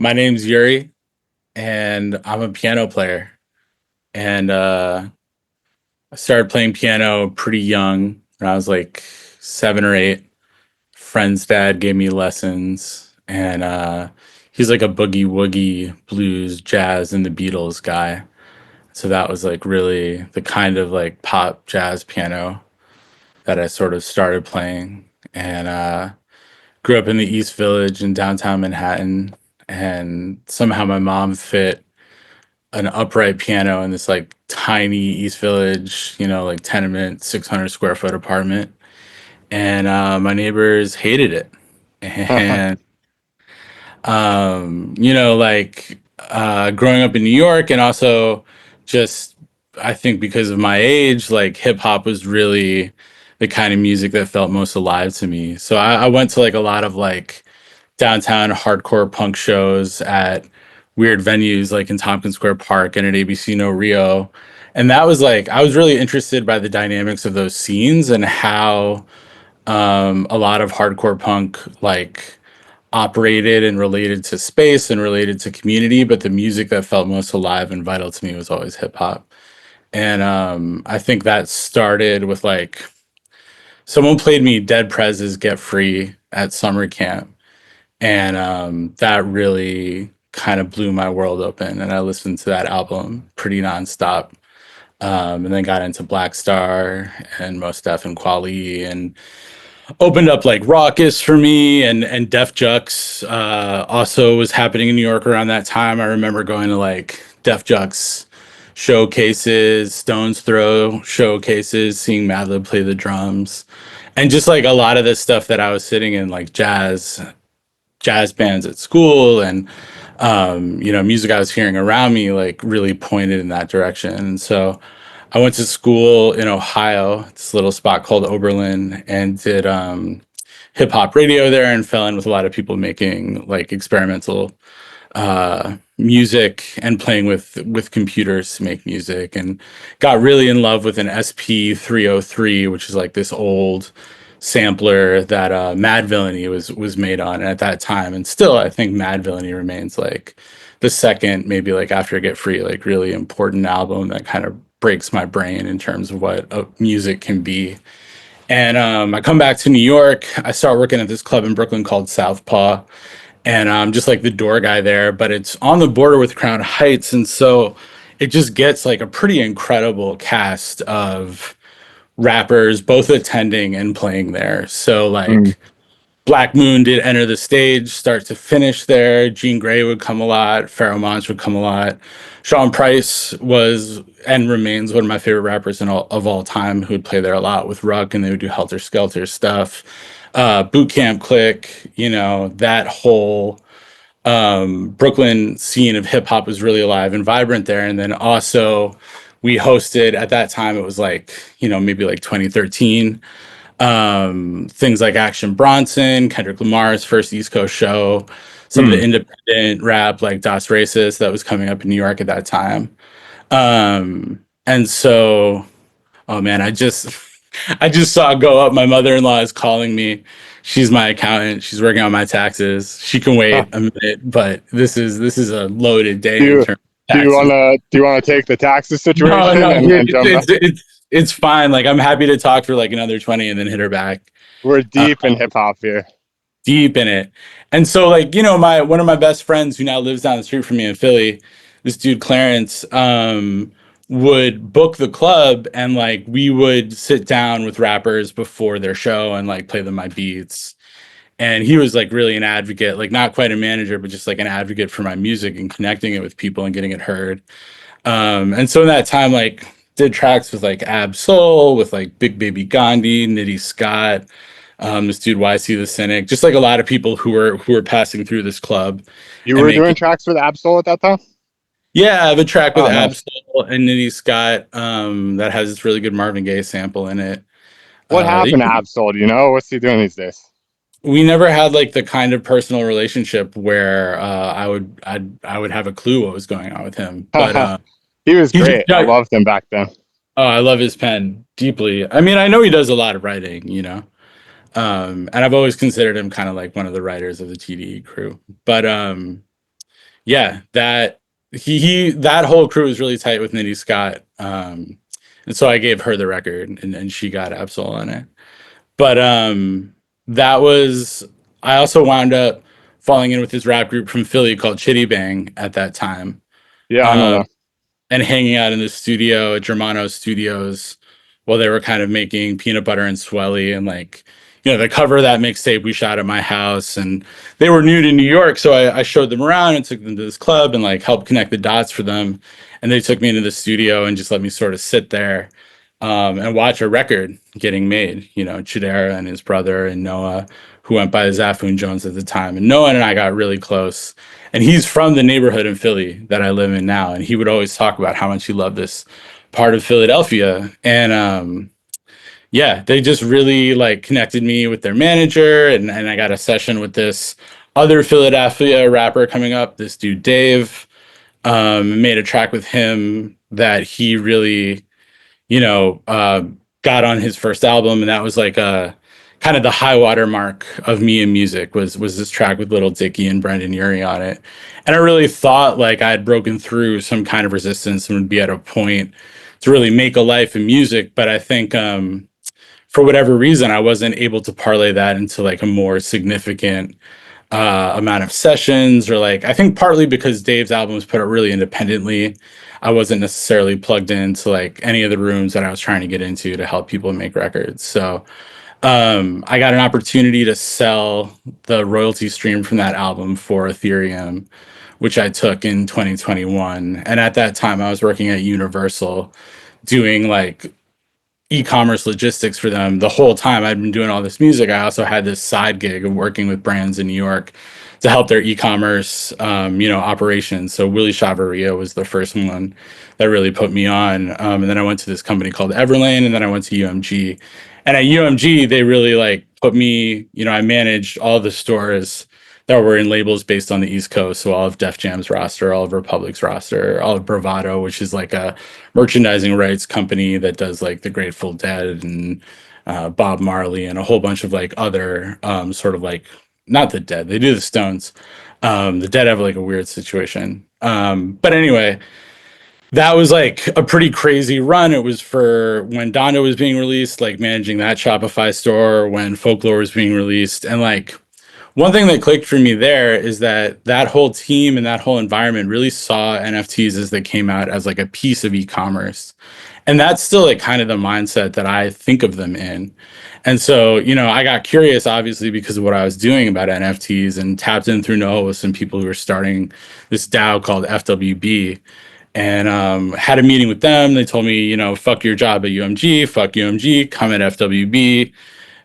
My name's Yuri, and I'm a piano player. And I started playing piano pretty young when I was like 7 or 8. Friend's dad gave me lessons, and he's like a boogie woogie blues, jazz, and the Beatles guy. So that was like really the kind of like pop jazz piano that I sort of started playing. And grew up in the East Village in downtown Manhattan. And somehow my mom fit an upright piano in this like tiny East Village, like tenement, 600 square foot apartment. And my neighbors hated it. And, growing up in New York and also just, I think because of my age, like hip hop was really the kind of music that felt most alive to me. So I went to like a lot of like downtown hardcore punk shows at weird venues like in Tompkins Square Park and at ABC No Rio. And that was like, I was really interested by the dynamics of those scenes and how a lot of hardcore punk like operated and related to space and related to community. But the music that felt most alive and vital to me was always hip hop. And I think that started with like, someone played me Dead Prez's Get Free at summer camp, and that really kind of blew my world open. And I listened to that album pretty nonstop. And then got into Black Star and Mos Def and Quali, and opened up like Raucous for me, and Def Jux also was happening in New York around that time. I remember going to like Def Jux showcases, Stones Throw showcases, seeing Madlib play the drums, and just like a lot of the stuff that I was sitting in, like jazz bands at school, and music I was hearing around me like really pointed in that direction. And so I went to school in Ohio, this little spot called Oberlin, and did hip hop radio there, and fell in with a lot of people making like experimental music and playing with computers to make music, and got really in love with an SP 303, which is like this old sampler that Mad Villainy was made on. And at that time, and still I think Mad Villainy remains like the second, maybe like after Get Free, like really important album that kind of breaks my brain in terms of what music can be. And I come back to New York. I start working at this club in Brooklyn called Southpaw, and I'm just like the door guy there, but it's on the border with Crown Heights. And so it just gets like a pretty incredible cast of rappers both attending and playing there. So Mm. like Black Moon did enter the stage start to finish there. Jean Grey would come a lot. Pharoah Monch would come a lot. Sean Price was and remains one of my favorite rappers of all time, who would play there a lot with Ruck, and they would do Helter Skelter stuff. Boot Camp Click, that whole Brooklyn scene of hip hop was really alive and vibrant there. And then also, we hosted at that time, it was like, maybe like 2013, things like Action Bronson, Kendrick Lamar's first East Coast show, some of the Mm. independent rap like Das Racist that was coming up in New York at that time. And so, oh man, I just saw it go up. My mother-in-law is calling me. She's my accountant. She's working on my taxes. She can Huh. wait a minute, but this is a loaded Do day in you terms of do you taxes. wanna do you wanna take the taxes No, situation no, and dude, jump back? it's fine. Like I'm happy to talk for like another 20 and then hit her back. We're Uh, deep in hip hop here. Deep in it. And so like, my one of my best friends who now lives down the street from me in Philly, this dude Clarence, would book the club, and like we would sit down with rappers before their show and like play them my beats. And he was like really an advocate, like not quite a manager, but just like an advocate for my music and connecting it with people and getting it heard. And so in that time, like did tracks with like Ab Soul, with like Big Baby Gandhi, Nitty Scott, this dude YC the Cynic, just like a lot of people who were passing through this club You and were doing making. tracks with Absol at that time? Yeah, I have a track with Oh, nice. Ab-Soul and Nitty Scott that has this really good Marvin Gaye sample in it. What happened to They- Absol? Do you know? What's he doing these days? we never had like the kind of personal relationship where I would have a clue what was going on with him. But He was he just great. I loved him back then. oh, I love his pen deeply. I mean, I know he does a lot of writing, and I've always considered him kind of like one of the writers of the TDE crew. But yeah, that whole crew was really tight with Nitty Scott. And so I gave her the record, and she got Absol on it. But that was I also wound up falling in with this rap group from Philly called Chitty Bang at that time. Yeah, I know Um, that. and hanging out in the studio at Germano Studios while they were kind of making Peanut Butter and Swelly, and like, the cover of that mixtape we shot at my house, and they were new to New York, so I showed them around and took them to this club and like helped connect the dots for them, and they took me into the studio and just let me sort of sit there and watch a record getting made. Chidera and his brother and Noah, who went by Zafoon Jones at the time, and Noah and I got really close, and he's from the neighborhood in Philly that I live in now, and he would always talk about how much he loved this part of Philadelphia. And yeah, they just really like connected me with their manager, and I got a session with this other Philadelphia rapper coming up, this dude Dave. Made a track with him that he really, you know, uh, got on his first album, and that was like a kind of the high water mark of me in music was this track with Little Dicky and Brendan Urie on it. And I really thought like I had broken through some kind of resistance and would be at a point to really make a life in music. But I think for whatever reason, I wasn't able to parlay that into like a more significant amount of sessions, or like, I think partly because Dave's album was put out really independently. I wasn't necessarily plugged into like any of the rooms that I was trying to get into to help people make records. So I got an opportunity to sell the royalty stream from that album for Ethereum, which I took in 2021. And at that time, I was working at Universal doing like e-commerce logistics for them. The whole time I'd been doing all this music, I also had this side gig of working with brands in New York to help their e-commerce operations. So Willie Chavaria was the first one that really put me on, and then I went to this company called Everlane, and then I went to UMG. And at UMG they really like put me, I managed all the stores that were in labels based on the East Coast. So all of Def Jam's roster, all of Republic's roster, all of Bravado, which is like a merchandising rights company that does like the Grateful Dead and Bob Marley and a whole bunch of like other sort of like, not the Dead, they do the Stones. The Dead have like a weird situation. But anyway, that was like a pretty crazy run. It was for when Donda was being released, like managing that Shopify store, when Folklore was being released. And like, one thing that clicked for me there is that that whole team and that whole environment really saw NFTs as they came out as like a piece of e-commerce. And that's still like kind of the mindset that I think of them in. And so, I got curious obviously because of what I was doing about NFTs, and tapped in through Noah with some people who were starting this DAO called FWB, and had a meeting with them. They told me, fuck your job at UMG, fuck UMG, come at FWB,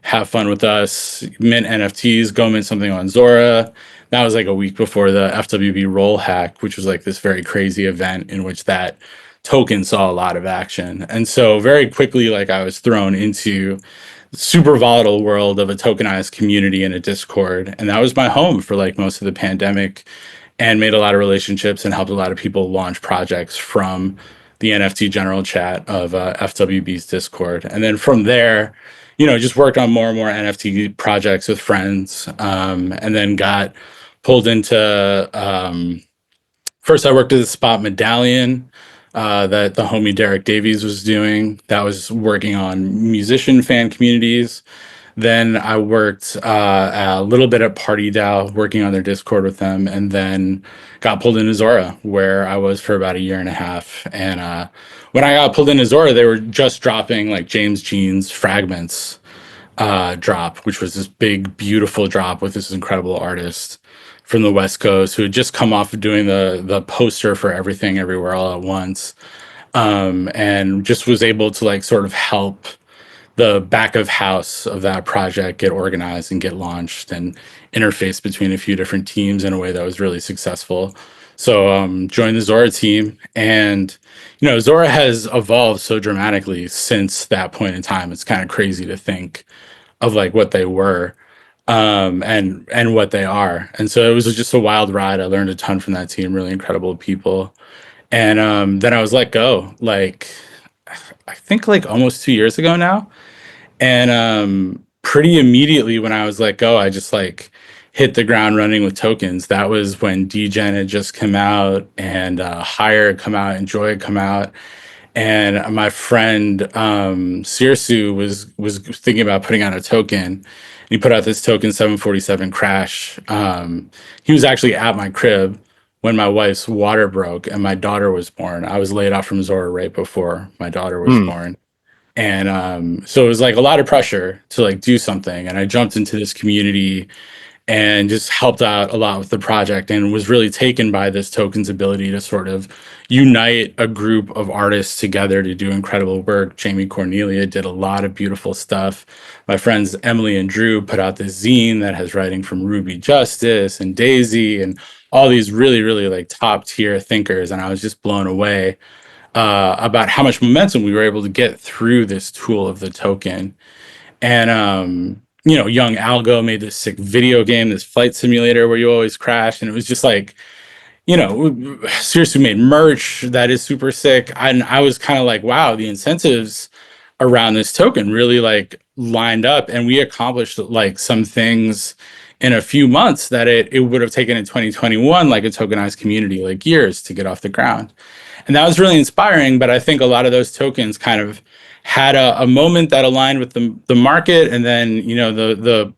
have fun with us, mint NFTs, go mint something on Zora. That was like a week before the FWB roll hack, which was like this very crazy event in which that token saw a lot of action. And so very quickly, like I was thrown into the super volatile world of a tokenized community in a Discord. And that was my home for like most of the pandemic, and made a lot of relationships and helped a lot of people launch projects from the NFT general chat of FWB's Discord. And then from there, just worked on more and more NFT projects with friends, and then got pulled into. First, I worked at the Spot Medallion that the homie Derek Davies was doing. That was working on musician fan communities. Then I worked a little bit at Party DAO, working on their Discord with them, and then got pulled into Zora, where I was for about a year and a half. And when I got pulled into Zora, they were just dropping like James Jean's Fragments drop, which was this big, beautiful drop with this incredible artist from the West Coast who had just come off of doing the poster for Everything Everywhere All at Once, and just was able to like sort of help the back of house of that project get organized and get launched, and interface between a few different teams in a way that was really successful. So joined the Zora team, and Zora has evolved so dramatically since that point in time. It's kind of crazy to think of like what they were, and what they are. And so it was just a wild ride. I learned a ton from that team, really incredible people. And then I was let go, like I think like almost 2 years ago now. And pretty immediately when I was let go, I just like hit the ground running with tokens. That was when Degen had just come out, and Hire had come out, and Joy had come out. And my friend Sirsu was thinking about putting out a token. He put out this token 747 Crash. He was actually at my crib when my wife's water broke and my daughter was born. I was laid off from Zora right before my daughter was Hmm. born. And so it was like a lot of pressure to like do something. And I jumped into this community and just helped out a lot with the project, and was really taken by this token's ability to sort of unite a group of artists together to do incredible work. Jamie Cornelia did a lot of beautiful stuff. My friends Emily and Drew put out this zine that has writing from Ruby Justice and Daisy and all these really, really like top tier thinkers. And I was just blown away about how much momentum we were able to get through this tool of the token. And young Algo made this sick video game, this flight simulator where you always crash, and it was just like, seriously made merch that is super sick. And I was kind of like, wow, the incentives around this token really like lined up, and we accomplished like some things in a few months that it would have taken in 2021, like a tokenized community, like years to get off the ground. And that was really inspiring. But I think a lot of those tokens kind of had a moment that aligned with the market, and then the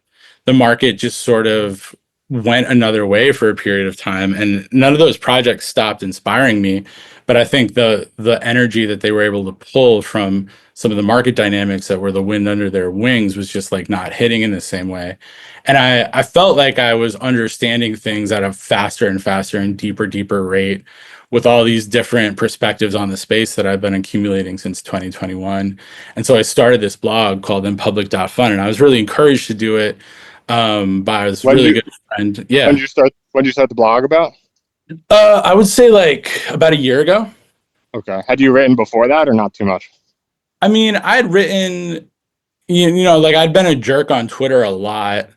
market just sort of went another way for a period of time, and none of those projects stopped inspiring me. But I think the energy that they were able to pull from some of the market dynamics that were the wind under their wings was just like not hitting in the same way. And I felt like I was understanding things at a faster and faster and deeper rate with all these different perspectives on the space that I've been accumulating since 2021. And so I started this blog called InPublic.fun, and I was really encouraged to do it by this When did really you good friend. when Yeah. did you start when did you start the blog about? I would say like about a year ago. Okay. Had you written before that or not too much? I mean, I'd written, like I'd been a jerk on Twitter a lot.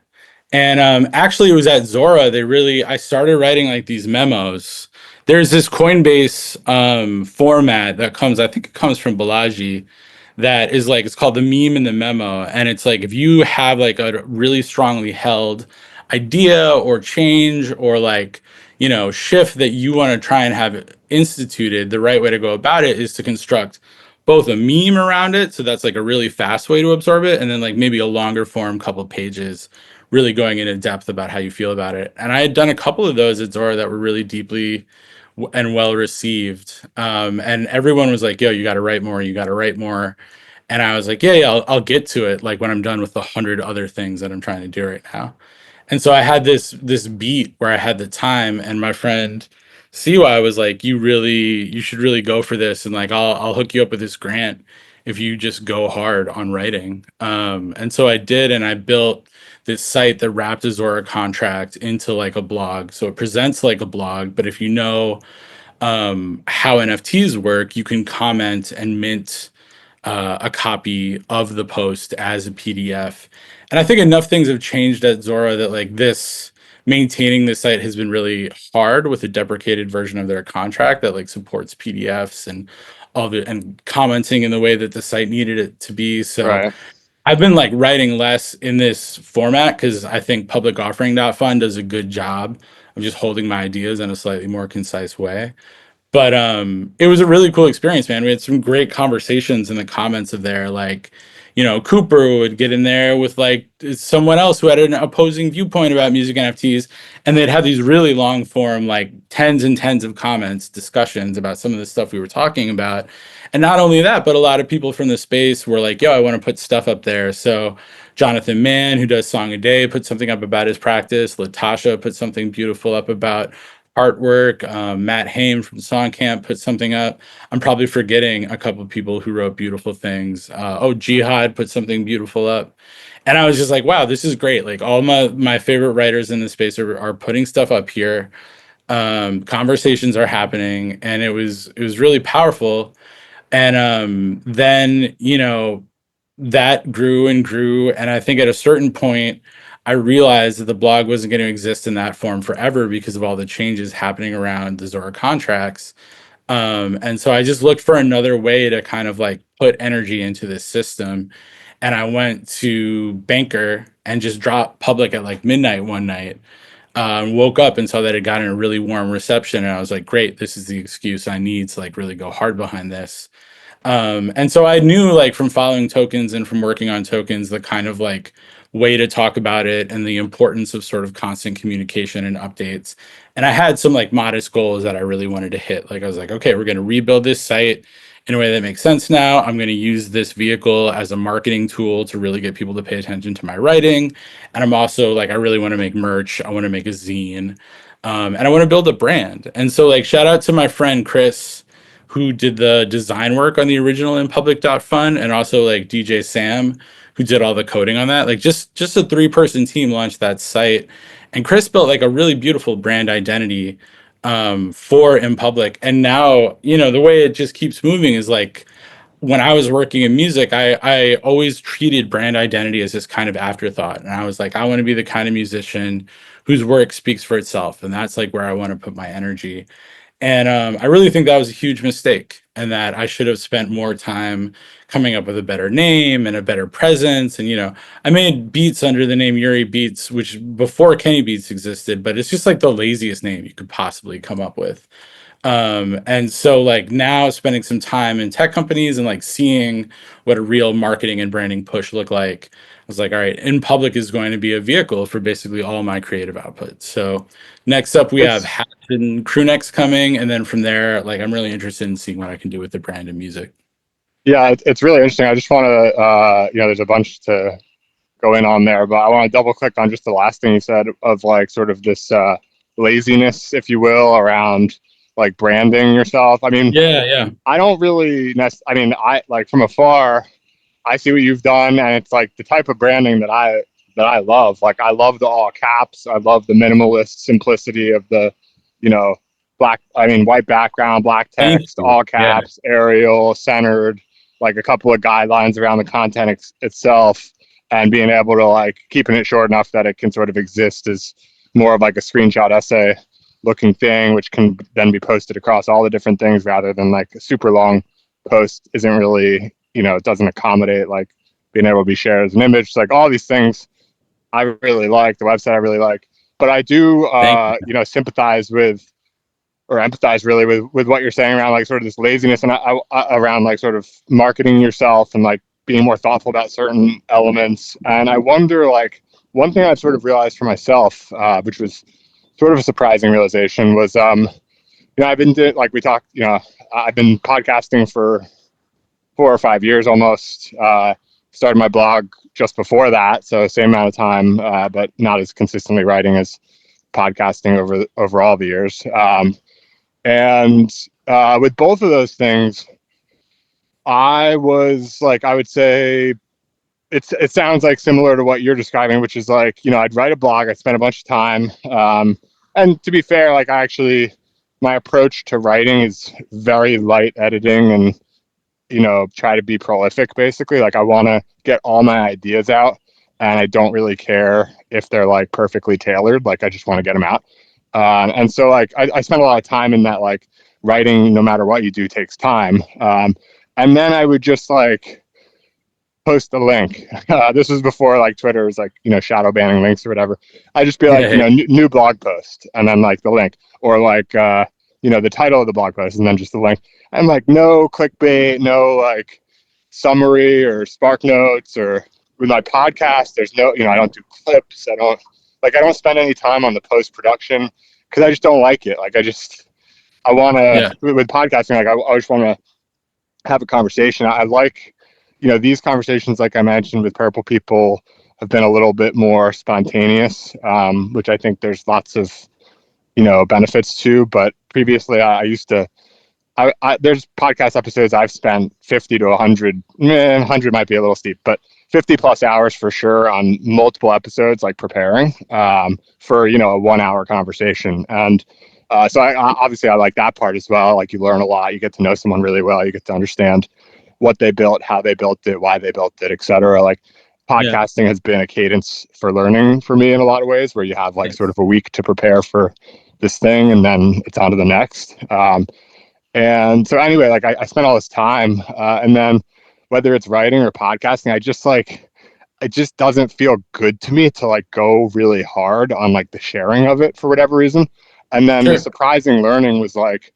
And actually, it was at Zora. I started writing like these memos. There's this Coinbase format that comes, I think it comes from Balaji, that is like, it's called the meme in the memo. And it's like, if you have like a really strongly held idea or change or like, shift that you want to try and have instituted, the right way to go about it is to construct both a meme around it. So that's like a really fast way to absorb it. And then like maybe a longer form, couple pages really going into depth about how you feel about it. And I had done a couple of those at Zora that were really deeply and well received. And everyone was like, yo, you got to write more. You got to write more. And I was like, yeah, I'll get to it. Like when I'm done with the 100 other things that I'm trying to do right now. And so I had this beat where I had the time, and my friend CY was like, you should really go for this. And like, I'll hook you up with this grant if you just go hard on writing. And so I did, and I built this site that wrapped a Zora contract into like a blog. So it presents like a blog, but if you know how NFTs work, you can comment and mint a copy of the post as a PDF. And I think enough things have changed at Zora that like this maintaining the site has been really hard with a deprecated version of their contract that like supports PDFs and all the and commenting in the way that the site needed it to be. So Right. I've been like writing less in this format because I think publicoffering.fun does a good job of just holding my ideas in a slightly more concise way. But it was a really cool experience, man. We had some great conversations in the comments of there. Like, Cooper would get in there with like someone else who had an opposing viewpoint about music NFTs, and they'd have these really long form, like tens and tens of comments, discussions about some of the stuff we were talking about. And not only that, but a lot of people from the space were like, yo, I want to put stuff up there. So Jonathan Mann, who does Song a Day, put something up about his practice. Latasha put something beautiful up about artwork. Matt Haim from Song Camp put something up. I'm probably forgetting a couple of people who wrote beautiful things. Jihad put something beautiful up. And I was just like, wow, this is great. Like all my favorite writers in the space are putting stuff up here. Conversations are happening, and it was really powerful. And then, that grew and grew. And I think at a certain point, I realized that the blog wasn't going to exist in that form forever because of all the changes happening around the Zora contracts. And so I just looked for another way to kind of like put energy into this system. and I went to Banker and just dropped Public at like midnight one night. Woke up and saw that it got a really warm reception, and I was like, great, this is the excuse I need to like really go hard behind this. And so I knew, like, from following tokens and from working on tokens, the kind of like way to talk about it and the importance of sort of constant communication and updates. And I had some like modest goals that I really wanted to hit. Like, I was like, okay, we're going to rebuild this site in a way that makes sense now. I'm going to use this vehicle as a marketing tool to really get people to pay attention to my writing. And I'm also like, I really want to make merch. I want to make a zine. And I want to build a brand. And so, like, shout out to my friend Chris, who did the design work on the original In Public Fun, and also like DJ Sam, who did all the coding on that. Like, just a 3-person team launched that site, and Chris built like a really beautiful brand identity for In Public. And now, you know, the way it just keeps moving is like, when I was working in music, I always treated brand identity as this kind of afterthought. And I was like, I want to be the kind of musician whose work speaks for itself. And that's like where I want to put my energy. And I really think that was a huge mistake, and that I should have spent more time coming up with a better name and a better presence. And, you know, I made beats under the name Yuri Beats, which before Kenny Beats existed, but it's just like the laziest name you could possibly come up with. And so like now spending some time in tech companies and like seeing what a real marketing and branding push look like, I was like, all right, In Public is going to be a vehicle for basically all my creative output. So next up we have It's Hatch and Crewnex coming, and then from there, like, I'm really interested in seeing what I can do with the brand and music. yeah, it's really interesting. I just want to there's a bunch to go in on there, but I want to double click on just the last thing you said of like sort of this laziness, if you will, around like branding yourself. I mean, Yeah, yeah. I don't really I mean, I like from afar, I see what you've done, and it's like the type of branding that I love. Like, I love the all caps. I love the minimalist simplicity of the, you know, white background, black Thank text, you. all Yeah. caps, Arial, centered, like a couple of guidelines around the content itself, and being able to like keeping it short enough that it can sort of exist as more of like a screenshot essay looking thing, which can then be posted across all the different things rather than like a super long post isn't really, you know, it doesn't accommodate like being able to be shared as an image. It's like all these things I really like, the website I really like, but I do, Thank you. you know, sympathize with or empathize really with what you're saying around like sort of this laziness and around like sort of marketing yourself and like being more thoughtful about certain elements. And I wonder, like, one thing I've sort of realized for myself, which was sort of a surprising realization, was, you know, I've been doing, like we talked, you know, I've been podcasting for 4 or 5 years almost. Started my blog just before that, so same amount of time, but not as consistently writing as podcasting over all the years. And with both of those things, I was like, I would say it sounds like similar to what you're describing, which is like, you know, I'd write a blog, I'd spend a bunch of time. And to be fair, like my approach to writing is very light editing and, you know, try to be prolific basically. Like, I want to get all my ideas out, and I don't really care if they're like perfectly tailored. Like, I just want to get them out. And so like, I spend a lot of time in that, like, writing, no matter what you do, takes time. And then I would just like post the link. This was before like Twitter was like, you know, shadow banning links or whatever. I just be like, you know, new blog post, and then like the link, or like, you know, the title of the blog post, and then just the link. And like, no clickbait, no like summary or spark notes. Or with my podcast, there's no, you know, I don't do clips. I don't spend any time on the post production because I just don't like it. Like, I want to, with podcasting, like I just want to have a conversation. I like, you know, these conversations, like I mentioned with Purple People, have been a little bit more spontaneous, which I think there's lots of, you know, benefits to. But previously I used to, there's podcast episodes I've spent 50 to 100, 100 might be a little steep, but 50 plus hours for sure on multiple episodes, like preparing for, you know, a 1 hour conversation. And so obviously I like that part as well. Like, you learn a lot, you get to know someone really well, you get to understand what they built, how they built it, why they built it, etc. Like, podcasting has been a cadence for learning for me in a lot of ways, where you have like sort of a week to prepare for this thing, and then it's on to the next. And so anyway, like I spent all this time, and then whether it's writing or podcasting, I just like, it just doesn't feel good to me to like go really hard on like the sharing of it for whatever reason. And then the Sure. surprising learning was like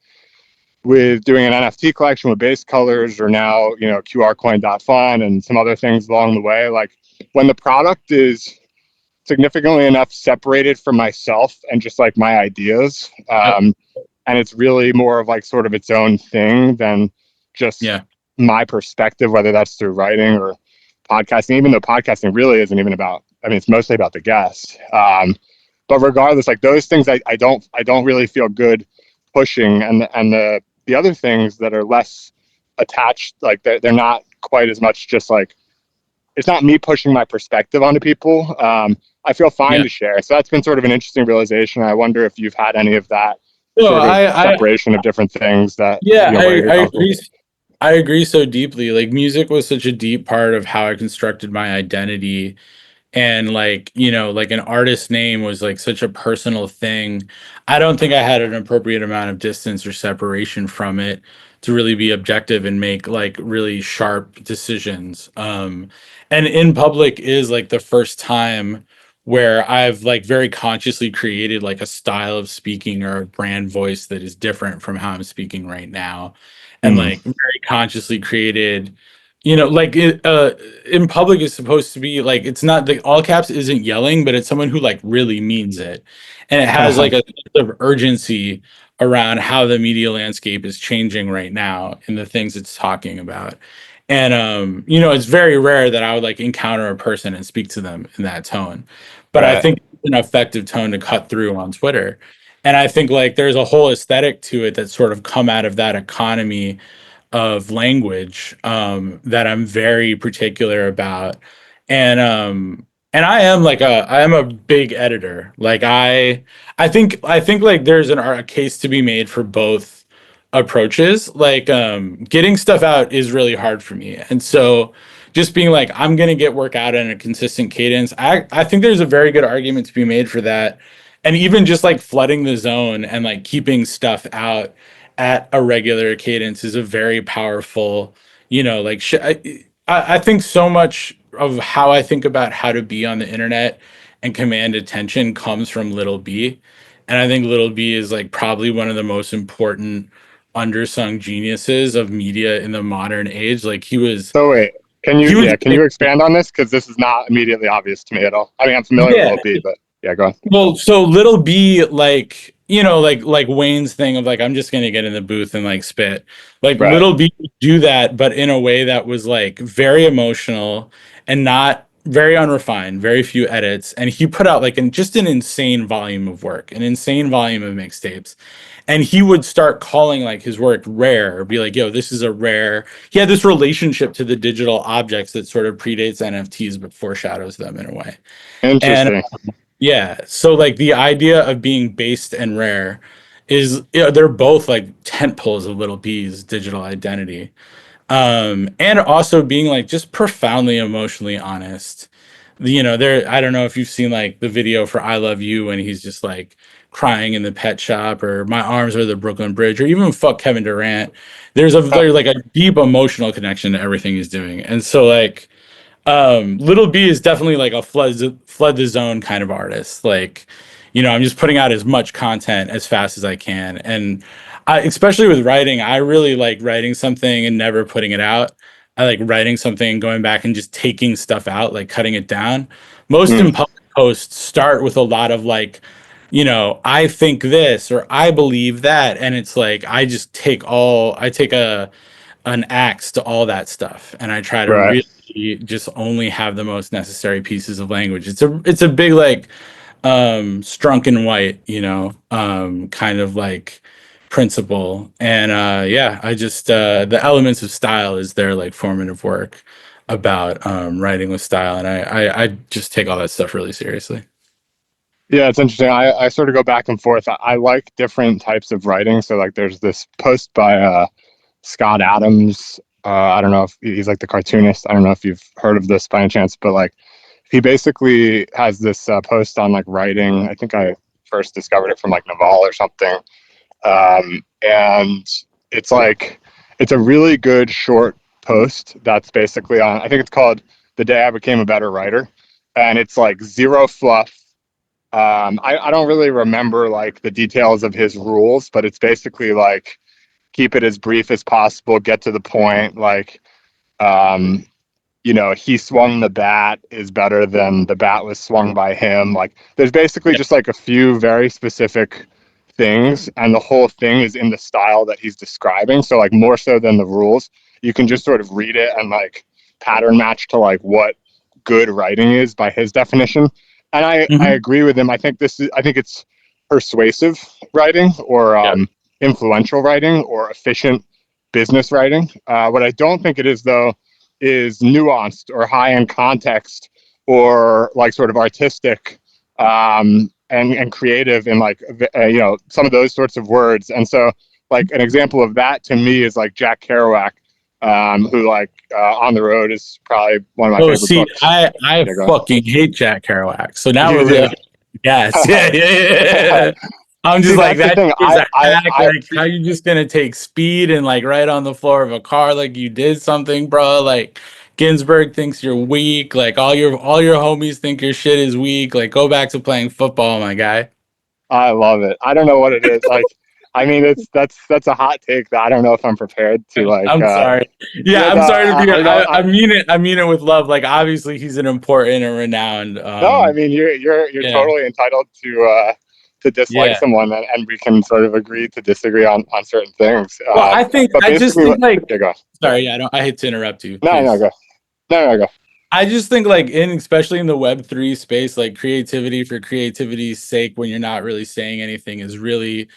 with doing an NFT collection with base colors, or now, you know, QRcoin.fun and some other things along the way. Like when the product is significantly enough separated from myself and just like my ideas, Yep. and it's really more of like sort of its own thing than just Yeah. my perspective, whether that's through writing or podcasting, even though podcasting really isn't even about, I mean, it's mostly about the guest. But regardless, like those things, I don't really feel good pushing. And the other things that are less attached, like they're not quite as much just like, it's not me pushing my perspective onto people. I feel fine Yeah. to share. So that's been sort of an interesting realization. I wonder if you've had any of that No, sort of I separation of different things that, yeah, you know, where you're I comfortable. agree. I agree so deeply. Like music was such a deep part of how I constructed my identity. And like, you know, like an artist name was like such a personal thing. I don't think I had an appropriate amount of distance or separation from it to really be objective and make like really sharp decisions. And in public is like the first time where I've like very consciously created like a style of speaking or a brand voice that is different from how I'm speaking right now. And Mm, like very consciously created, you know, like in public is supposed to be like, it's not the all caps isn't yelling, but it's someone who like really means it. And it has like a sense of urgency around how the media landscape is changing right now and the things it's talking about. And you know, it's very rare that I would like encounter a person and speak to them in that tone. But I right. think it's an effective tone to cut through on Twitter. And I think like there's a whole aesthetic to it that's sort of come out of that economy of language that I'm very particular about. And I am like I am a big editor. Like I think like there's a case to be made for both approaches. Like getting stuff out is really hard for me. And so just being like I'm going to get work out in a consistent cadence. I think there's a very good argument to be made for that. And even just like flooding the zone and like keeping stuff out at a regular cadence is a very powerful, you know, like I think so much of how I think about how to be on the internet and command attention comes from Little B. And I think Little B is like probably one of the most important undersung geniuses of media in the modern age. Like So wait, he was can you like, expand on this? Because this is not immediately obvious to me at all. I mean, I'm familiar with yeah. Lil B, but yeah, go on. Well, so Little B, like, you know, like Wayne's thing of like, I'm just gonna get in the booth and like spit. Like Right. Little B would do that, but in a way that was like very emotional and not very unrefined, very few edits. And he put out like just an insane volume of work, an insane volume of mixtapes. And he would start calling like his work rare, or be like, yo, this is a rare. He had this relationship to the digital objects that sort of predates NFTs but foreshadows them in a way. And Interesting. yeah. So like the idea of being based and rare is, you know, they're both like tent poles of Little B's digital identity. And also being like just profoundly emotionally honest. You know, there I don't know if you've seen like the video for I Love You when he's just like crying in the pet shop, or My Arms Are the Brooklyn Bridge, or even Fuck Kevin Durant. Uh, There's like a deep emotional connection to everything he's doing. And so like Little B is definitely like a flood the zone kind of artist. Like, you know, I'm just putting out as much content as fast as I can. And especially with writing, I really like writing something and never putting it out. I like writing something and going back and just taking stuff out, like cutting it down. Most mm, in public posts start with a lot of like, you know, I think this or I believe that. And it's like I take a an axe to all that stuff, and I try to right. really just only have the most necessary pieces of language. It's a big like strunk and white, you know, kind of like principle. And yeah, I just the elements of style is their like formative work about writing with style, and I just take all that stuff really seriously. Yeah, it's interesting. I sort of go back and forth. I like different types of writing. So like there's this post by Scott Adams. I don't know if he's like the cartoonist. I don't know if you've heard of this by any chance, but like he basically has this post on like writing. I think I first discovered it from like Naval or something. And it's like, it's a really good short post that's basically on, I think it's called The Day I Became a Better Writer. And it's like zero fluff. I don't really remember like the details of his rules, but it's basically like keep it as brief as possible, get to the point. Like, um, he swung the bat is better than the bat was swung by him. Like, there's basically Yeah. just like a few very specific things, and the whole thing is in the style that he's describing. So, like, more so than the rules, you can just sort of read it and like pattern match to like what good writing is by his definition. And I Mhm. agree with him. I think it's persuasive writing or Yeah. influential writing or efficient business writing. What I don't think it is though is nuanced or high in context or like sort of artistic and creative in like some of those sorts of words. And so like an example of that to me is like Jack Kerouac, who like On the Road is probably one of my Oh, favorite see, books. I Yeah, go fucking hate Jack Kerouac. So now ahead. You we're do. really yes, yeah, yeah, yeah, yeah. I'm just See, like that's the that thing. is a hack. Like, how you just gonna take speed and like right on the floor of a car like you did something, bro? Like Ginsburg thinks you're weak. Like all your homies think your shit is weak. Like go back to playing football, my guy. I love it. I don't know what it is. Like, I mean, it's that's a hot take that I don't know if I'm prepared to like. I'm sorry. Yeah, Yeah, no, I'm sorry to be. I don't. I mean it. I mean it with love. Like obviously he's an important and renowned. No, I mean you're Yeah, totally entitled to dislike yeah. someone, and we can sort of agree to disagree on certain things. Well, But I just basically, think like yeah, go. sorry, yeah, I don't I hate to interrupt you, No, no, please. go. No, no, go. I just think like in especially in the web3 space, like creativity for creativity's sake when you're not really saying anything is really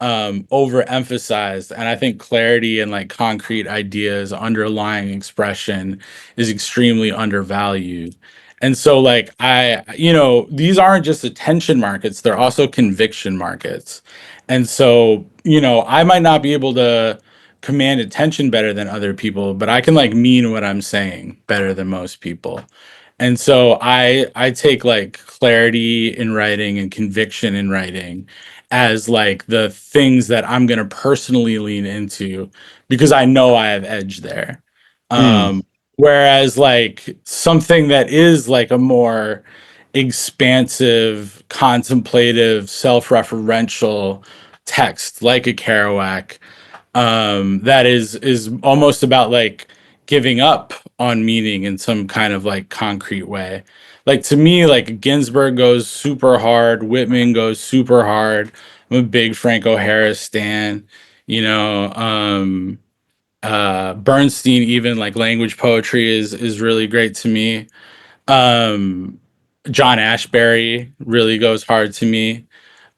overemphasized. And I think clarity and like concrete ideas underlying expression is extremely undervalued. And so like these aren't just attention markets, they're also conviction markets. And so I might not be able to command attention better than other people, but I can like mean what I'm saying better than most people. And so I take like clarity in writing and conviction in writing as like the things that I'm going to personally lean into because I know I have edge there. Mm, Um whereas like something that is like a more expansive, contemplative, self-referential text like a Kerouac that is almost about like giving up on meaning in some kind of like concrete way. Like to me, like Ginsberg goes super hard, Whitman goes super hard. I'm a big Franco Harris stan, you know. Bernstein, even like language poetry is really great to me. Um John Ashbery really goes hard to me.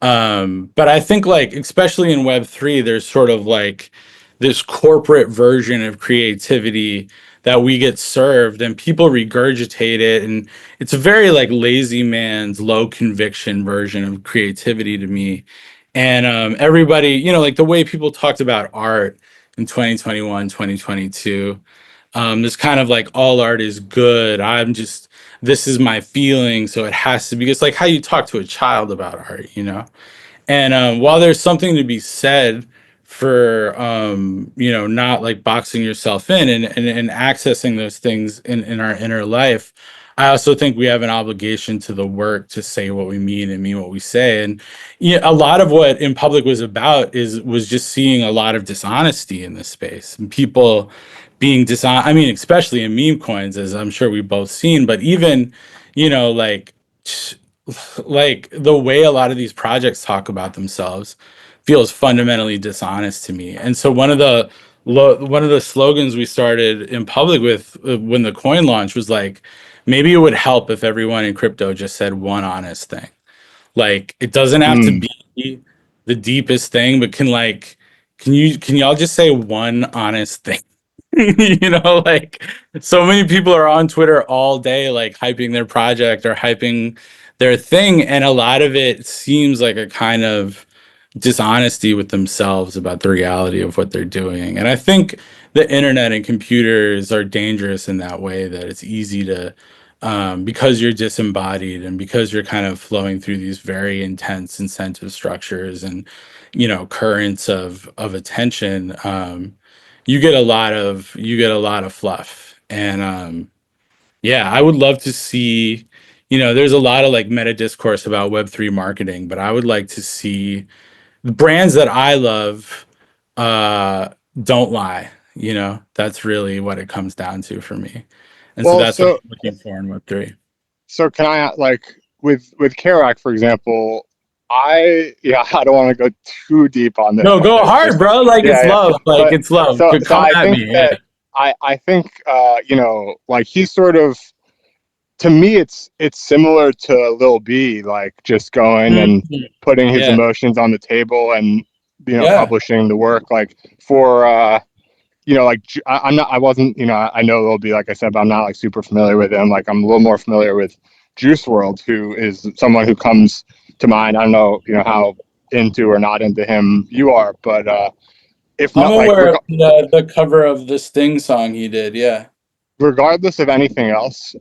But I think like especially in Web3, there's sort of like this corporate version of creativity that we get served and people regurgitate it, and it's a very like lazy man's low conviction version of creativity to me. And everybody, like the way people talked about art in 2021, 2022, this kind of like all art is good. This is my feeling, so it has to be. It's like how you talk to a child about art. And while there's something to be said for not like boxing yourself in and accessing those things in our inner life, I also think we have an obligation to the work to say what we mean and mean what we say. And a lot of what In Public was about was just seeing a lot of dishonesty in this space and people being dishonest. I mean, especially in meme coins, as I'm sure we've both seen, but even like the way a lot of these projects talk about themselves feels fundamentally dishonest to me. And so one of the slogans we started In Public with when the coin launch was like, maybe it would help if everyone in crypto just said one honest thing. Like it doesn't have to mm. be the deepest thing, but can y'all just say one honest thing? Like so many people are on Twitter all day, like hyping their project or hyping their thing. And a lot of it seems like a kind of dishonesty with themselves about the reality of what they're doing. And I think the internet and computers are dangerous in that way, that it's easy to, because you're disembodied and because you're kind of flowing through these very intense incentive structures and, currents of attention. you get a lot of fluff. And yeah, I would love to see, there's a lot of like meta discourse about Web3 marketing, but I would like to see the brands that I love uh don't lie. That's really what it comes down to for me. And so Well, that's what so I'm looking for in Web3. so can I like with Kerouac, for example, I don't want to go too deep on this, No, but go there's hard, just bro. Like it's yeah, yeah. love. Like But it's love. so Come I at think me. Yeah. that I think like he's sort of, to me it's similar to Lil B, like just going and Mhm. putting his Yeah. emotions on the table and Yeah. publishing the work like for like I'm not, I wasn't, I know Lil B, like I said, but I'm not like super familiar with him. Like I'm a little more familiar with Juice World, who is someone who comes to mind. I don't know, how into or not into him you are, but if I'm not, like aware of the cover of the Sting song he did. Yeah. regardless of anything else,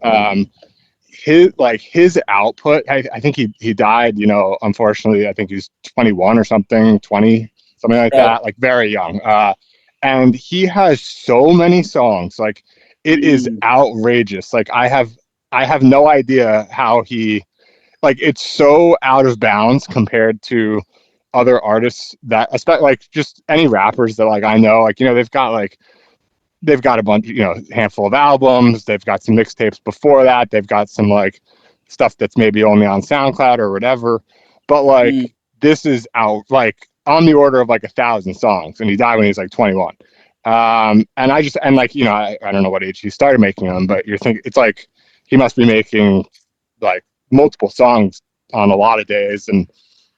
his output, I think he died, unfortunately. I think he's 21 or something, 20, something like Right. that, like very young. And he has so many songs, like it is Mm. outrageous. Like I have no idea how he, like, it's so out of bounds compared to other artists that, especially like just any rappers that like I know, like they've got a bunch, handful of albums. They've got some mixtapes before that. They've got some like stuff that's maybe only on SoundCloud or whatever. But Mm. like this is out like on the order of like 1,000 songs, and he died when he was like 21. And like I don't know what age he started making them, but you're thinking it's like he must be making like multiple songs on a lot of days, and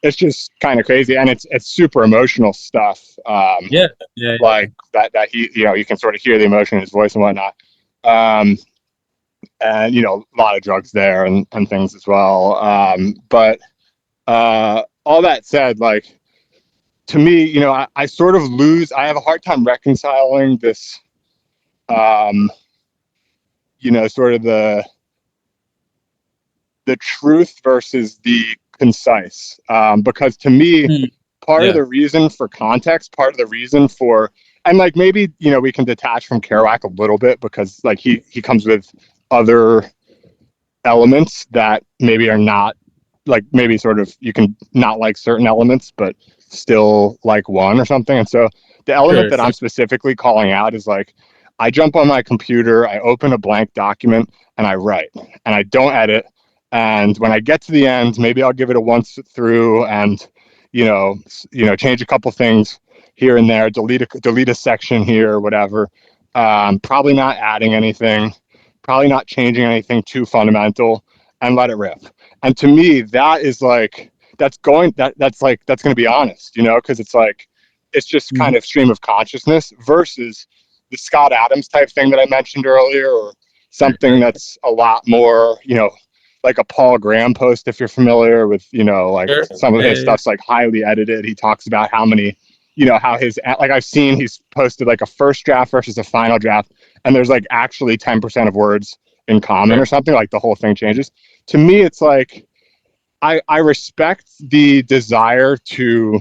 it's just kind of crazy, and it's super emotional stuff. Yeah. Yeah. Yeah. Like that he, you can sort of hear the emotion in his voice and whatnot. Um, and a lot of drugs there and things as well. But all that said, like to me, I sort of I have a hard time reconciling this, um, sort of the truth versus the concise. Because to me, Mm. part of Yeah. the reason for context, part of the reason for, and like maybe we can detach from Kerouac a little bit, because like he comes with other elements that maybe are not, like maybe sort of you can not like certain elements but still like one or something. And so the element Sure. that Sure. I'm specifically calling out is like I jump on my computer, I open a blank document, and I write, and I don't edit. And when I get to the end, maybe I'll give it a once through and change a couple things here and there, delete a section here or whatever. Probably not adding anything, probably not changing anything too fundamental, and let it rip. And to me, that is like that's going to be honest, because it's like it's just kind Mhm. of stream of consciousness versus the Scott Adams type thing that I mentioned earlier, or Sure. something Sure. that's a lot more, like a Paul Graham post, if you're familiar with, like Sure. some of Yeah. his Yeah. stuff's like highly edited. He talks about how many, how his, like I've seen he's posted like a first draft versus a final draft, and there's like actually 10% of words in common Sure. or something, like the whole thing changes. To me, it's like I respect the desire to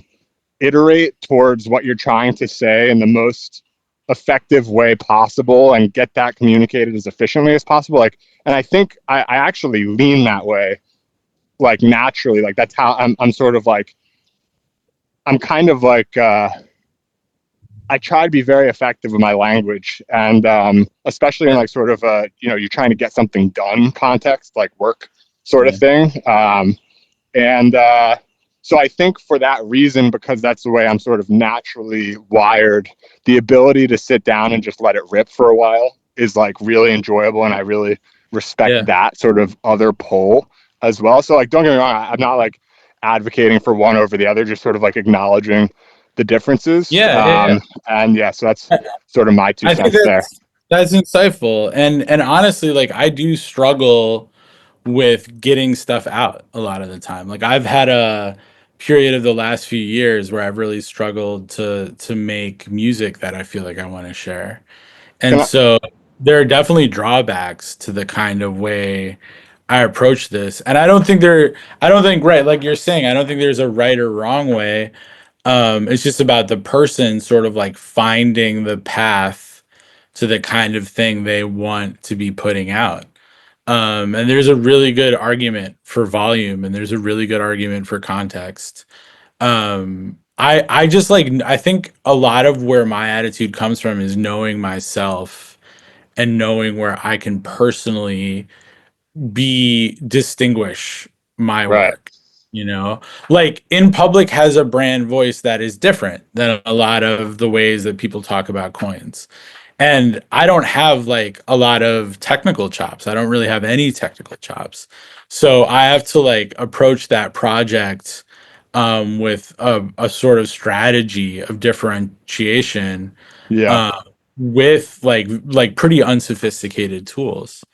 iterate towards what you're trying to say in the most effective way possible and get that communicated as efficiently as possible. Like, and I think I actually lean that way, like naturally. Like that's how I'm sort of like, I'm kind of like, I try to be very effective with my language, and especially in Yeah. like sort of you're trying to get something done context, like work sort of Yeah. thing. And so I think for that reason, because that's the way I'm sort of naturally wired, the ability to sit down and just let it rip for a while is like really enjoyable, and I really respect Yeah. that sort of other pole as well. So like, don't get me wrong, I'm not like advocating for one over the other, just sort of like acknowledging the differences. Yeah. Yeah. And yeah, so that's Yeah. sort of my two I think cents there. that's insightful. And honestly, like I do struggle with getting stuff out a lot of the time. Like I've had a period of the last few years where I've really struggled to make music that I feel like I want to share. Can And I, so there are definitely drawbacks to the kind of way I approach this. And I don't think right, like you're saying, I don't think there's a right or wrong way. It's just about the person sort of like finding the path to the kind of thing they want to be putting out. And there's a really good argument for volume, and there's a really good argument for context. I just like, I think a lot of where my attitude comes from is knowing myself and knowing where I can personally be distinguish my Right. work, you know, like In Public has a brand voice that is different than a lot of the ways that people talk about coins. And I don't have like a lot of technical chops. I don't really have any technical chops. So I have to like approach that project with a sort of strategy of differentiation Yeah. uh, with pretty unsophisticated tools.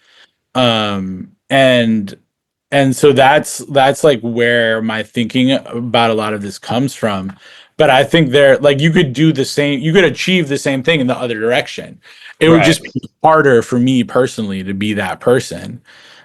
And so that's like where my thinking about a lot of this comes from. But I think there, like, you could do the same, you could achieve the same thing in the other direction. It would Right. just be harder for me personally to be that person.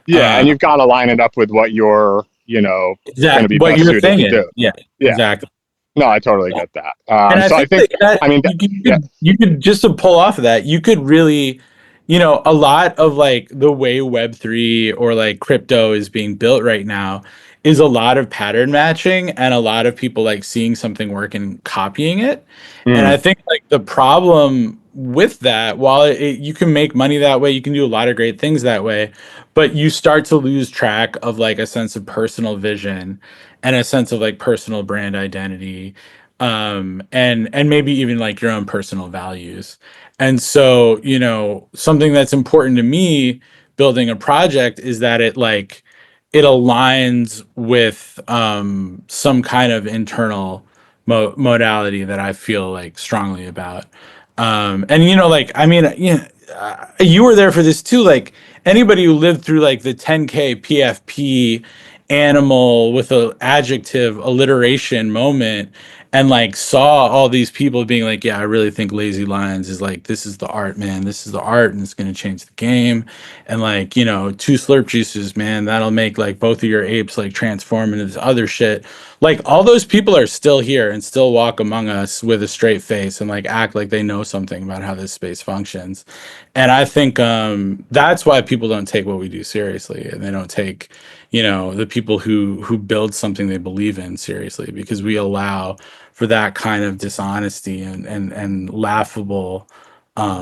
Yeah. uh And you've got to line it up with what you're, going to that be what best you're suited to thinking, do. yeah, Yeah. exactly. No, I totally get that. And I So I think think, that, that I mean, yeah. you could just to pull off of that, you could really, a lot of like the way Web3 or like crypto is being built right now is a lot of pattern matching and a lot of people like seeing something work and copying it. And I Mm, think like the problem with that, while you can make money that way, you can do a lot of great things that way, but you start to lose track of like a sense of personal vision and a sense of like personal brand identity, and maybe even like your own personal values. And so, something that's important to me building a project is that it aligns with some kind of internal modality that I feel like strongly about. And like, I mean, you were there for this too. Like, anybody who lived through like the 10K PFP animal with a adjective alliteration moment and like saw all these people being like, yeah, I really think Lazy Lions is like, this is the art, man, this is the art, and it's going to change the game. And like, two slurp juices, man, that'll make like both of your apes like transform into this other shit. Like, all those people are still here and still walk among us with a straight face and like act like they know something about how this space functions. And I think that's why people don't take what we do seriously, and they don't take, the people who build something they believe in seriously, because we allow for that kind of dishonesty and laughable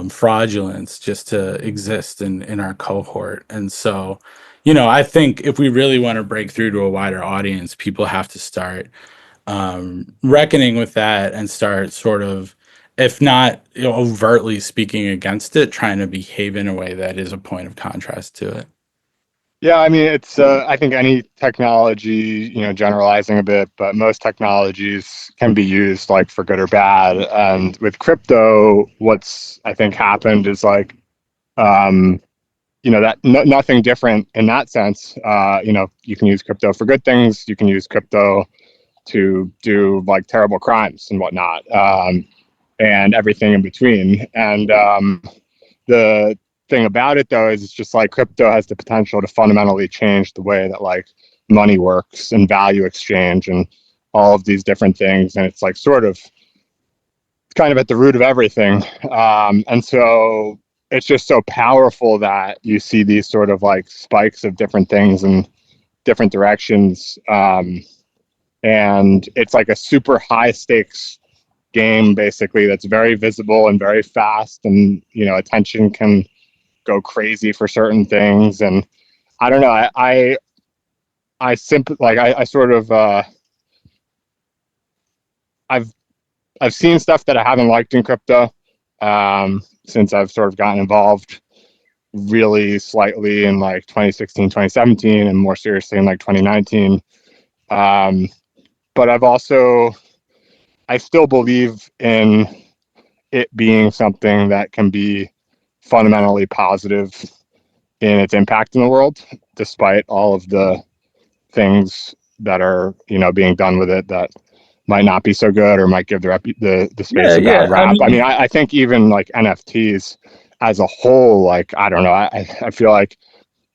fraudulence just to exist in our cohort. And so, I think if we really want to break through to a wider audience, people have to start reckoning with that and start sort of, if not overtly speaking against it, trying to behave in a way that is a point of contrast to it. yeah, I mean, I think any technology, generalizing a bit, but most technologies can be used like for good or bad. And with crypto, what's I think happened is like, um, that nothing different in that sense. You can use crypto for good things. You can use crypto to do like terrible crimes and whatnot, and everything in between. And the thing about it though is it's just like crypto has the potential to fundamentally change the way that like money works and value exchange and all of these different things. And it's like sort of kind of at the root of everything. And so it's just so powerful that you see these sort of like spikes of different things in different directions. And it's like a super high stakes game basically that's very visible and very fast, and attention can go crazy for certain things. And I don't know, I sort of I've seen stuff that I haven't liked in crypto, since I've sort of gotten involved really slightly in like 2016, 2017, and more seriously in like 2019. um, but I still believe in it being something that can be fundamentally positive in its impact in the world, despite all of the things that are being done with it that might not be so good or might give the space Yeah, a bad yeah. I rap. I mean, mean, I think even like NFTs as a whole, like I don't know, I feel like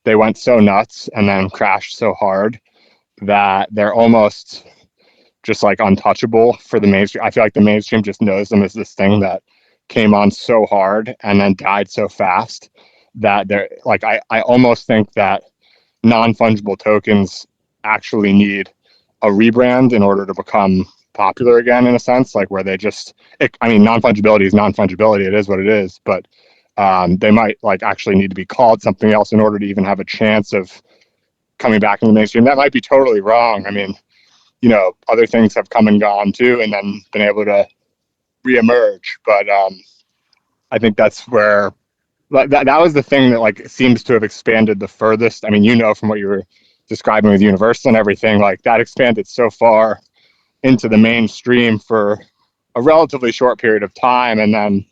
they went so nuts and then crashed so hard that they're almost just like untouchable for the mainstream. I feel like the mainstream just knows them as this thing that came on so hard and then died so fast that they're like, I almost think that non-fungible tokens actually need a rebrand in order to become popular again, in a sense, like where they just, I mean, non-fungibility is non-fungibility. It is what it is, but they might like actually need to be called something else in order to even have a chance of coming back in the mainstream. That might be totally wrong. I mean, other things have come and gone too, and then been able to reemerge. But I think that's where that was the thing that like seems to have expanded the furthest. I mean, from what you were describing with Universal and everything, like that expanded so far into the mainstream for a relatively short period of time and then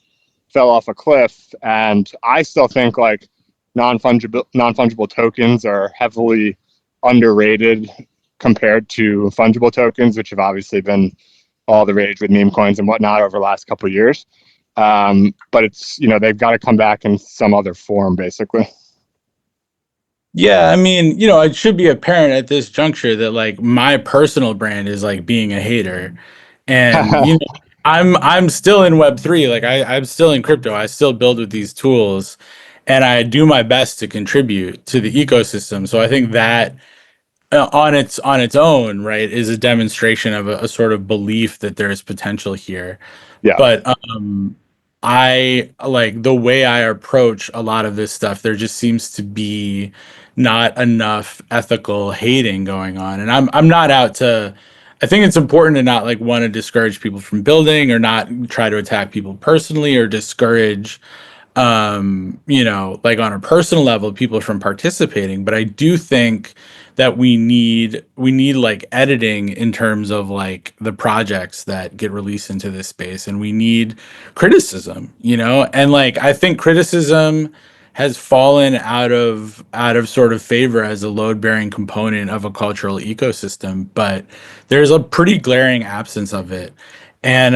fell off a cliff. And I still think like non-fungible tokens are heavily underrated compared to fungible tokens, which have obviously been all the rage with meme coins and whatnot over the last couple of years. But it's, they've got to come back in some other form, basically. Yeah, I mean, it should be apparent at this juncture that like my personal brand is like being a hater. And I'm still in Web3. Like I'm still in crypto. I still build with these tools and I do my best to contribute to the ecosystem. So I think that on its own, right, is a demonstration of a sort of belief that there is potential here. Yeah. But I like the way I approach a lot of this stuff. There just seems to be not enough ethical hating going on, and I'm not out to. I think it's important to not like want to discourage people from building or not try to attack people personally or discourage like on a personal level, people from participating. But I do think that we need like editing in terms of like the projects that get released into this space, and we need criticism, and like I think criticism has fallen out of sort of favor as a load bearing component of a cultural ecosystem, but there's a pretty glaring absence of it. And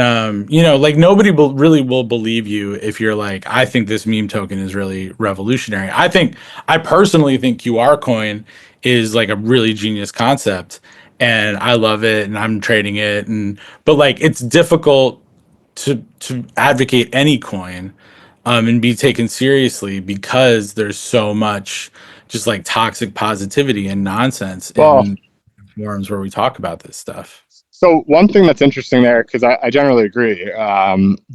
like nobody really will believe you if you're like, I think this meme token is really revolutionary. I personally think QR coin is like a really genius concept, and I love it, and I'm trading it, but like it's difficult to advocate any coin, and be taken seriously because there's so much just like toxic positivity and nonsense Well, in forums where we talk about this stuff. so one thing that's interesting there, because I generally agree,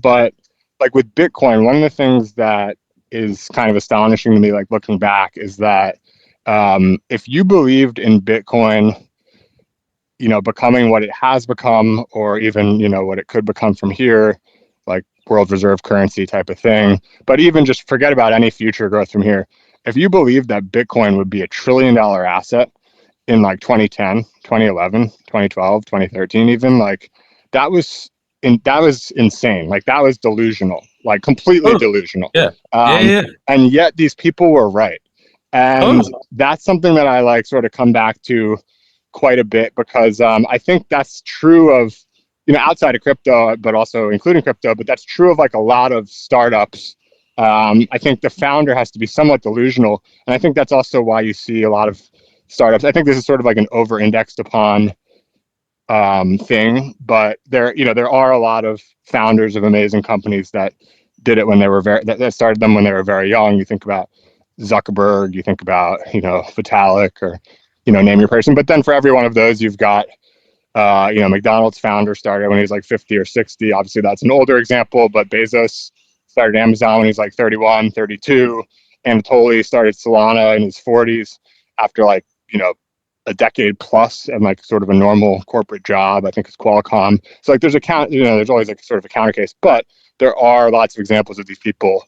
but like with Bitcoin, one of the things that is kind of astonishing to me, like looking back, is that if you believed in Bitcoin, becoming what it has become, or even, what it could become from here, like world reserve currency type of thing, but even just forget about any future growth from here. If you believe that Bitcoin would be $1 trillion asset in like 2010, 2011, 2012, 2013, even like that was insane. Like that was delusional, like completely Totally. delusional. Yeah. Yeah. Um, Yeah. and yet these people were right. And Totally. that's something that I like sort of come back to quite a bit because I think that's true of, outside of crypto, but also including crypto, but that's true of like a lot of startups. I think the founder has to be somewhat delusional. And I think that's also why you see a lot of startups. I think this is sort of like an over-indexed upon thing, but there are a lot of founders of amazing companies that did it when they were that started them when they were very young. You think about Zuckerberg, you think about, Vitalik, or, name your person. But then for every one of those, you've got, McDonald's founder started when he was like 50 or 60. Obviously, that's an older example, but Bezos started Amazon when he's like 31, 32. Anatoly started Solana in his 40s after like, a decade plus and like sort of a normal corporate job. I think it's Qualcomm. So like there's always like sort of a counter case, but there are lots of examples of these people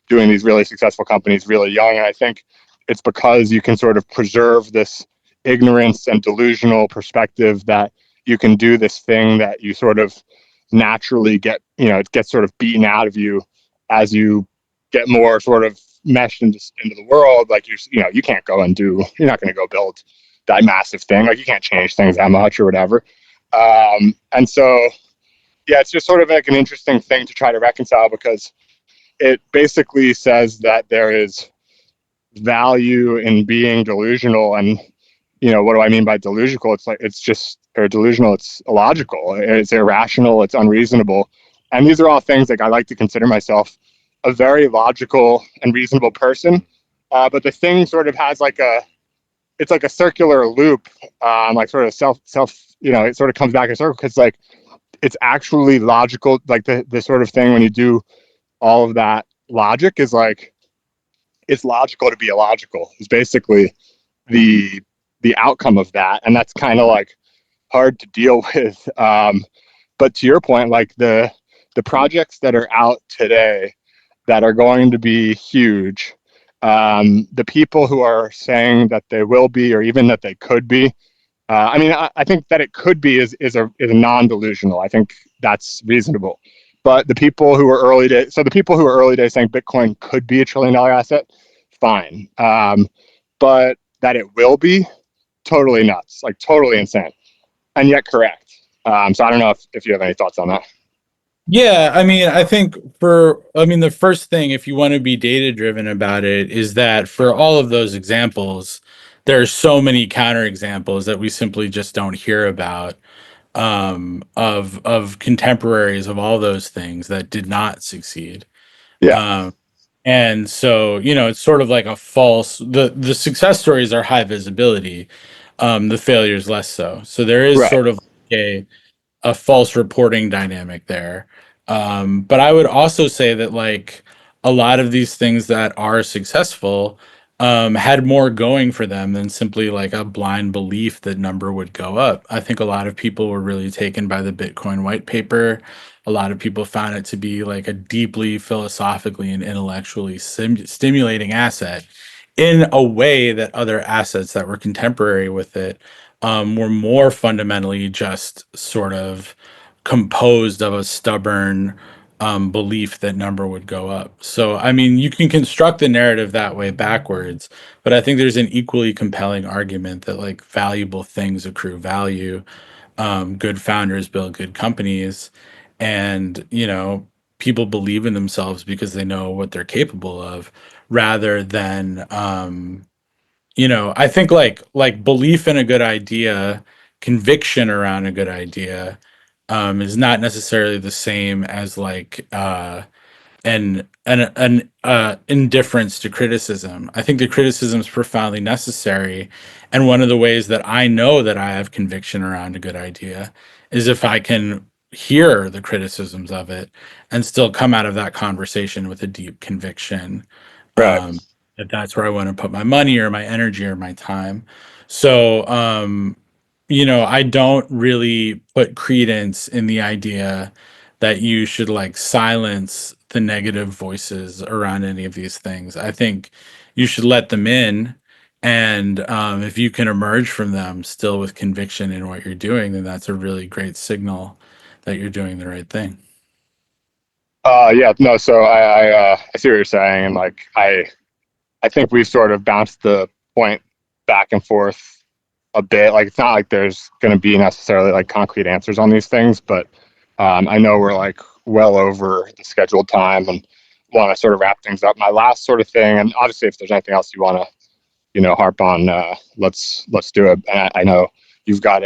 doing these really successful companies really young. And I think it's because you can sort of preserve this ignorance and delusional perspective that you can do this thing that you sort of naturally get, it gets sort of beaten out of you as you get more sort of meshed into the world. Like you can't go and you're not going to go build that massive thing. Like you can't change things that much or whatever. And so, yeah, it's just sort of like an interesting thing to try to reconcile because it basically says that there is value in being delusional. And, what do I mean by delusional? It's like, it's just or delusional, it's illogical, it's irrational, it's unreasonable. And these are all things like I like to consider myself a very logical and reasonable person. But the thing sort of has like it's like a circular loop, like sort of it sort of comes back in a circle because like it's actually logical. Like the sort of thing when you do all of that logic is like, it's logical to be illogical is basically the outcome of that. And that's kind of like hard to deal with. But to your point, like the projects that are out today that are going to be huge, the people who are saying that they will be, or even that they could be, I mean, I think that it could be is a non-delusional. I think that's reasonable. But the people who are early days saying Bitcoin could be $1 trillion asset, fine. But that it will be, totally nuts, like totally insane, and yet correct. So I don't know if you have any thoughts on that. Yeah, I mean, the first thing, if you want to be data driven about it, is that for all of those examples, there are so many counterexamples that we simply just don't hear about, of contemporaries of all those things that did not succeed. Yeah. Um, and so, it's sort of like a false, the success stories are high visibility, the failures less so. So there is Right. sort of a false reporting dynamic there. But I would also say that like a lot of these things that are successful, had more going for them than simply like a blind belief that number would go up. I think a lot of people were really taken by the Bitcoin white paper. A lot of people found it to be like a deeply philosophically and intellectually stimulating asset in a way that other assets that were contemporary with it, were more fundamentally just sort of composed of a stubborn, belief that number would go up. So, I mean, you can construct the narrative that way backwards, but I think there's an equally compelling argument that like valuable things accrue value. Good founders build good companies, and people believe in themselves because they know what they're capable of, rather than, I think like belief in a good idea, conviction around a good idea, is not necessarily the same as like, an indifference to criticism. I think the criticism is profoundly necessary, and one of the ways that I know that I have conviction around a good idea is if I can hear the criticisms of it and still come out of that conversation with a deep conviction, Right. um, that that's where I want to put my money or my energy or my time. So, I don't really put credence in the idea that you should like silence the negative voices around any of these things. I think you should let them in. And, if you can emerge from them still with conviction in what you're doing, then that's a really great signal that you're doing the right thing. Yeah. No. So I see what you're saying, and like I think we've sort of bounced the point back and forth a bit. Like it's not like there's going to be necessarily like concrete answers on these things, but I know we're like well over the scheduled time and want to sort of wrap things up. My last sort of thing, and obviously if there's anything else you want to harp on, let's do it. And I know you've got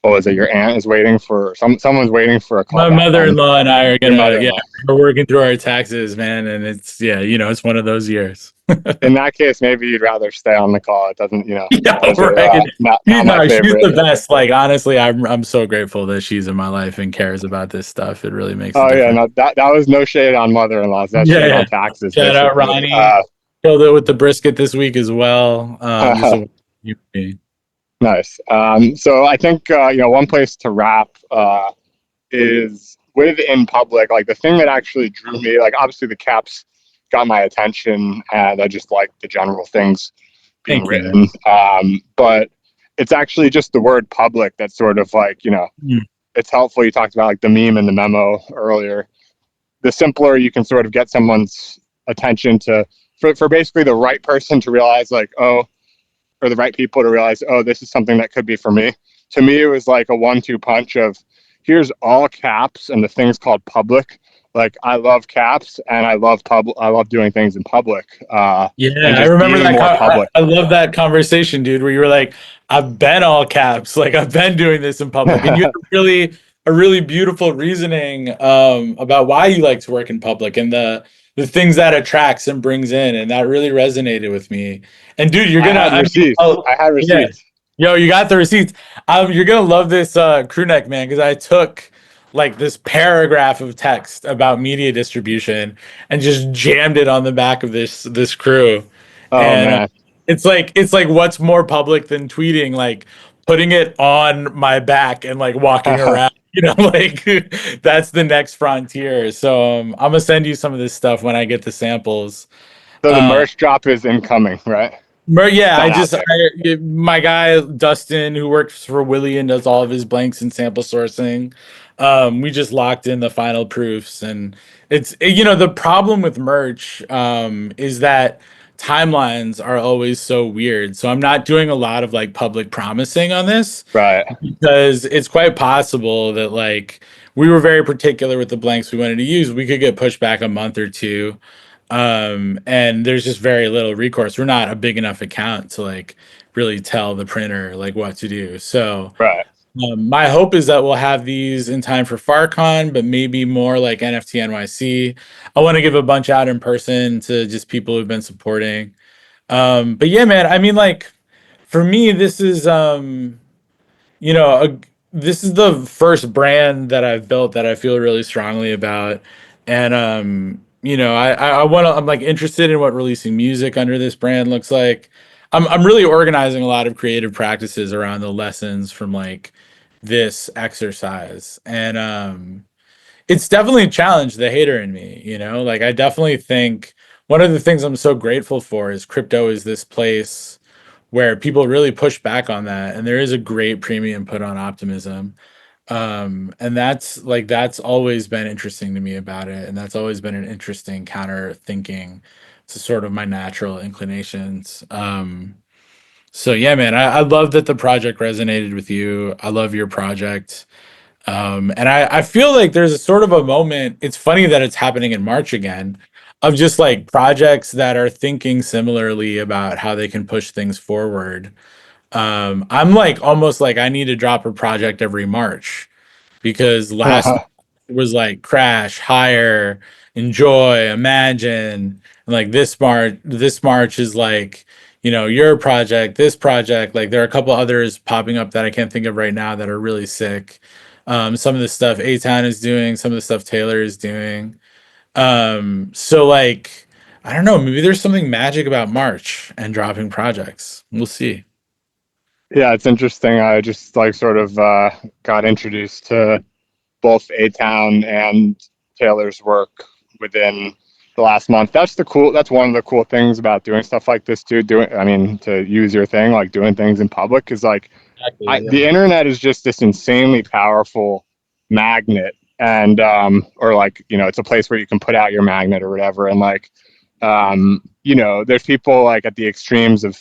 what was it? Your aunt is waiting for someone's waiting for a call My back on mother-in-law and I are your gonna, yeah, mother-in-law. we're working through our taxes, man, and it's, yeah, it's one of those years. In that case, maybe you'd rather stay on the call. It doesn't, Yeah, those are right. not my She's favorite. the best. Like honestly, I'm so grateful that she's in my life and cares about this stuff. It really makes a Oh yeah, difference. no, that was no shade on mother-in-laws. That's Yeah, shade yeah. on taxes, Shout out basically. Ronnie. Killed it with the brisket this week as well. Just a you. Nice. So I think one place to wrap is with in public. Like the thing that actually drew me, like obviously the caps got my attention, and I just like the general things being Thank you, man. written. But it's actually just the word public that's sort of like Mm. it's helpful. You talked about like the meme and the memo earlier. The simpler you can sort of get someone's attention to, for basically the right person to realize like, oh, or the right people to realize, oh, this is something that could be for me. To me, it was like a 1-2 punch of here's all caps and the thing's called public. like I love caps and I love doing things in public, and Yeah, I just remember being that. more public. I love that conversation, dude, where you were like, "I've been all caps, like I've been doing this in public," and you had a really beautiful reasoning about why you like to work in public and the things that attracts and brings in, and that really resonated with me. And dude, you're I gonna, had I mean, receipts. oh I had yeah, receipts. yo, you got the receipts. You're gonna love this crew neck, man, because I took like this paragraph of text about media distribution and just jammed it on the back of this crew. Oh And man. it's like what's more public than tweeting, like putting it on my back and like walking around, you know, like that's the next frontier. So I'm gonna send you some of this stuff when I get the samples. So the uh merch drop is incoming, right? yeah, It's not out there. my guy Dustin, who works for Willie and does all of his blanks and sample sourcing. We just locked in the final proofs, and you know, the problem with merch is that timelines are always so weird. So I'm not doing a lot of like public promising on this Right. because it's quite possible that like we were very particular with the blanks we wanted to use. We could get pushed back a month or two, and there's just very little recourse. We're not a big enough account to like really tell the printer like what to do. So Right. my hope is that we'll have these in time for FarCon, but maybe more like NFT NYC. I want to give a bunch out in person to just people who've been supporting. But yeah, man, I mean, like for me, this is you know, this is the first brand that I've built that I feel really strongly about, and you know, I want to. I'm like interested in what releasing music under this brand looks like. I'm really organizing a lot of creative practices around the lessons from like this exercise, and it's definitely challenged the hater in me. You know, like I definitely think one of the things I'm so grateful for is crypto is this place where people really push back on that, and there is a great premium put on optimism. And that's always been interesting to me about it, and that's always been an interesting counter thinking to sort of my natural inclinations. So yeah, man, I love that the project resonated with you. I love your project. And I feel like there's a sort of a moment. It's funny that it's happening in March again, of just like projects that are thinking similarly about how they can push things forward. I'm like almost like I need to drop a project every March because last was like Crash, Higher, Enjoy, Imagine, and like this March is like, you know, your project, this project. Like there are a couple others popping up that I can't think of right now that are really sick. Some of the stuff A Town is doing, some of the stuff Taylor is doing. So like I don't know, maybe there's something magic about March and dropping projects. We'll see. Yeah, it's interesting. I just like sort of got introduced to both A Town and Taylor's work within the last month. That's one of the cool things about doing stuff like this too. I mean, to use your thing, like doing things in public is like, Exactly. the internet is just this insanely powerful magnet. And, or like, you know, it's a place where you can put out your magnet or whatever. And like, you know, there's people like at the extremes of,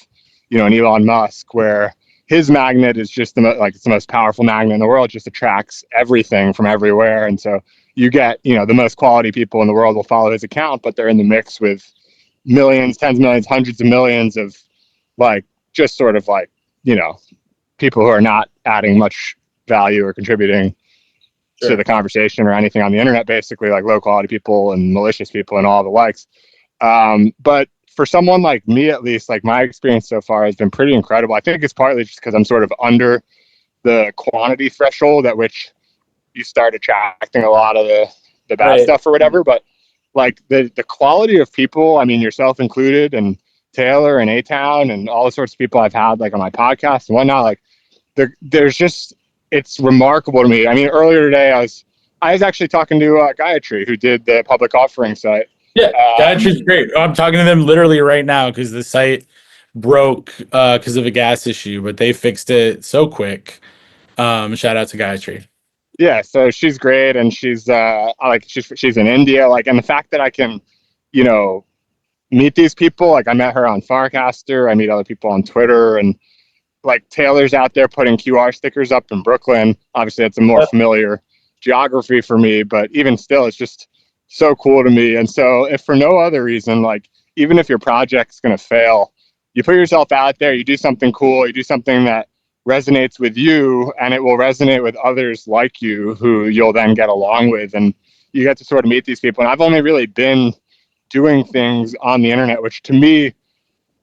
you know, an Elon Musk where his magnet is just like it's the most powerful magnet in the world. It just attracts everything from everywhere, and so you get, you know, the most quality people in the world will follow his account, but they're in the mix with millions, tens of millions, hundreds of millions of like just sort of like, you know, people who are not adding much value or contributing to Sure. the conversation or anything on the internet, basically like low quality people and malicious people and all the likes. But for someone like me, at least, like my experience so far has been pretty incredible. I think it's partly just because I'm sort of under the quantity threshold at which you start attracting a lot of the bad Right. stuff or whatever. But like the quality of people, I mean, yourself included, and Taylor and A Town and all the sorts of people I've had like on my podcast and whatnot, like there's just, it's remarkable to me. I mean, earlier today I was actually talking to Gayatri, who did the public offering site. Yeah, Um, Gayatry's great. I'm talking to them literally right now because the site broke because of a gas issue, but they fixed it so quick. Shout out to Gayatry. yeah, so she's great, and she's in India, like, and the fact that I can, you know, meet these people, like I met her on Farcaster, I meet other people on Twitter, and like Taylor's out there putting QR stickers up in Brooklyn. Obviously, it's a more familiar geography for me, but even still, it's just so cool to me. And so if for no other reason, like even if your project's going to fail, you put yourself out there, you do something cool, you do something that resonates with you, and it will resonate with others like you who you'll then get along with. And you get to sort of meet these people. And I've only really been doing things on the internet, which to me,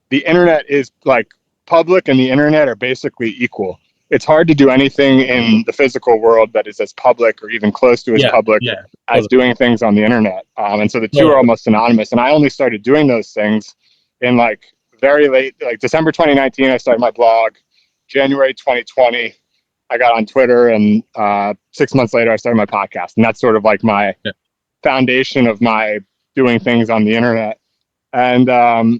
the internet is like public and the internet are basically equal. It's hard to do anything in the physical world that is as public or even close to as Yeah, public yeah, as doing things on the internet. And so the two are totally. almost synonymous. And I only started doing those things in like very late, like December 2019, I started my blog. January 2020, I got on Twitter, and 6 months later, I started my podcast. And that's sort of like my Yeah. foundation of my doing things on the internet. And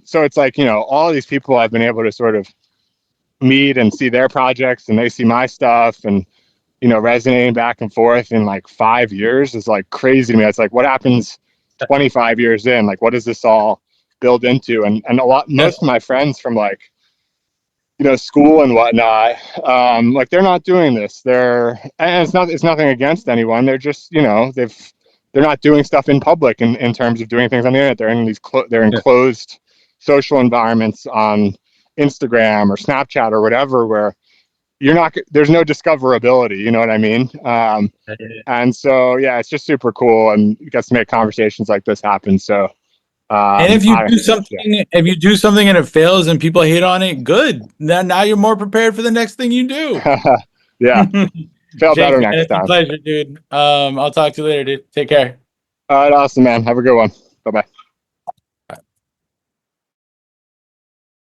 so it's like, all of these people I've been able to sort of meet and see their projects, and they see my stuff, and, resonating back and forth in like 5 years is like crazy to me. It's like, what happens 25 years in? Like, what does this all build into? And most of my friends from like, school and whatnot, like they're not doing this. And it's nothing against anyone. They're just, they're not doing stuff in public in terms of doing things on the internet. They're in they're in Yeah. closed social environments on Instagram or Snapchat or whatever, where there's no discoverability. You know what I mean? And so, yeah, it's just super cool, and you get to make conversations like this happen. So, And if you do something and it fails and people hate on it, good. Now you're more prepared for the next thing you do. yeah, fail Jake, better man, next it's a time. pleasure, dude. I'll talk to you later, dude. Take care. All right, awesome, man. Have a good one. Bye bye.